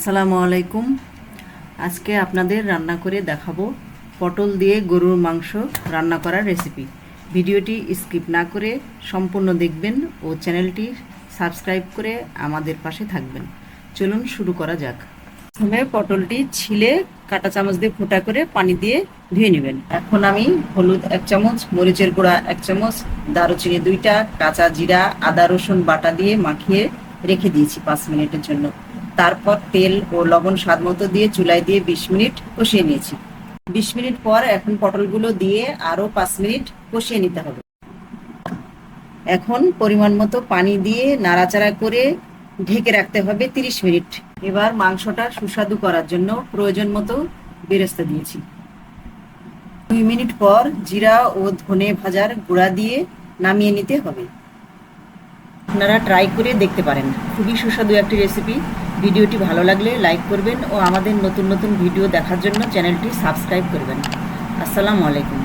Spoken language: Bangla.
আসসালামু আলাইকুম। আজকে আপনাদের রান্না করে দেখাবো পটল দিয়ে গরুর মাংস রান্না করার রেসিপি। ভিডিওটি স্কিপ না করে সম্পূর্ণ দেখবেন ও চ্যানেলটি সাবস্ক্রাইব করে আমাদের পাশে থাকবেন। চলুন শুরু করা যাক। প্রথমে পটলটি ছিলে কাঁটা চামচ দিয়ে ফোঁটা করে পানি দিয়ে ধুয়ে নেবেন। এখন আমি হলুদ 1 চামচ, মরিচের গুঁড়া 1 চামচ, দারুচিনি 2টা, কাঁচা জিরা, আদা রসুন বাটা দিয়ে মাখিয়ে রেখে দিয়েছি 5 মিনিটের জন্য। তারপর তেল ও লবণ স্বাদ মতো দিয়ে চুলায় দিয়ে 20 মিনিট কষিয়ে নিয়েছি। 20 মিনিট পর এখন পটলগুলো দিয়ে আরও 5 মিনিট কষিয়ে নিতে হবে। এখন পরিমাণ মতো পানি দিয়ে নাড়াচাড়া করে ঢেকে রাখতে হবে 30 মিনিট। এবার মাংসটা সুস্বাদু করার জন্য প্রয়োজন মতো বেরেস্তা দিয়েছি। 2 মিনিট পর জিরা ও ধনে ভাজার গুঁড়া দিয়ে নামিয়ে নিতে হবে। আপনারা ট্রাই করে দেখতে পারেন, খুবই সুস্বাদু একটি রেসিপি। ভিডিওটি ভালো লাগলে লাইক করবেন ও আমাদের নতুন নতুন ভিডিও দেখার জন্য চ্যানেলটি সাবস্ক্রাইব করবেন। আসসালামু আলাইকুম।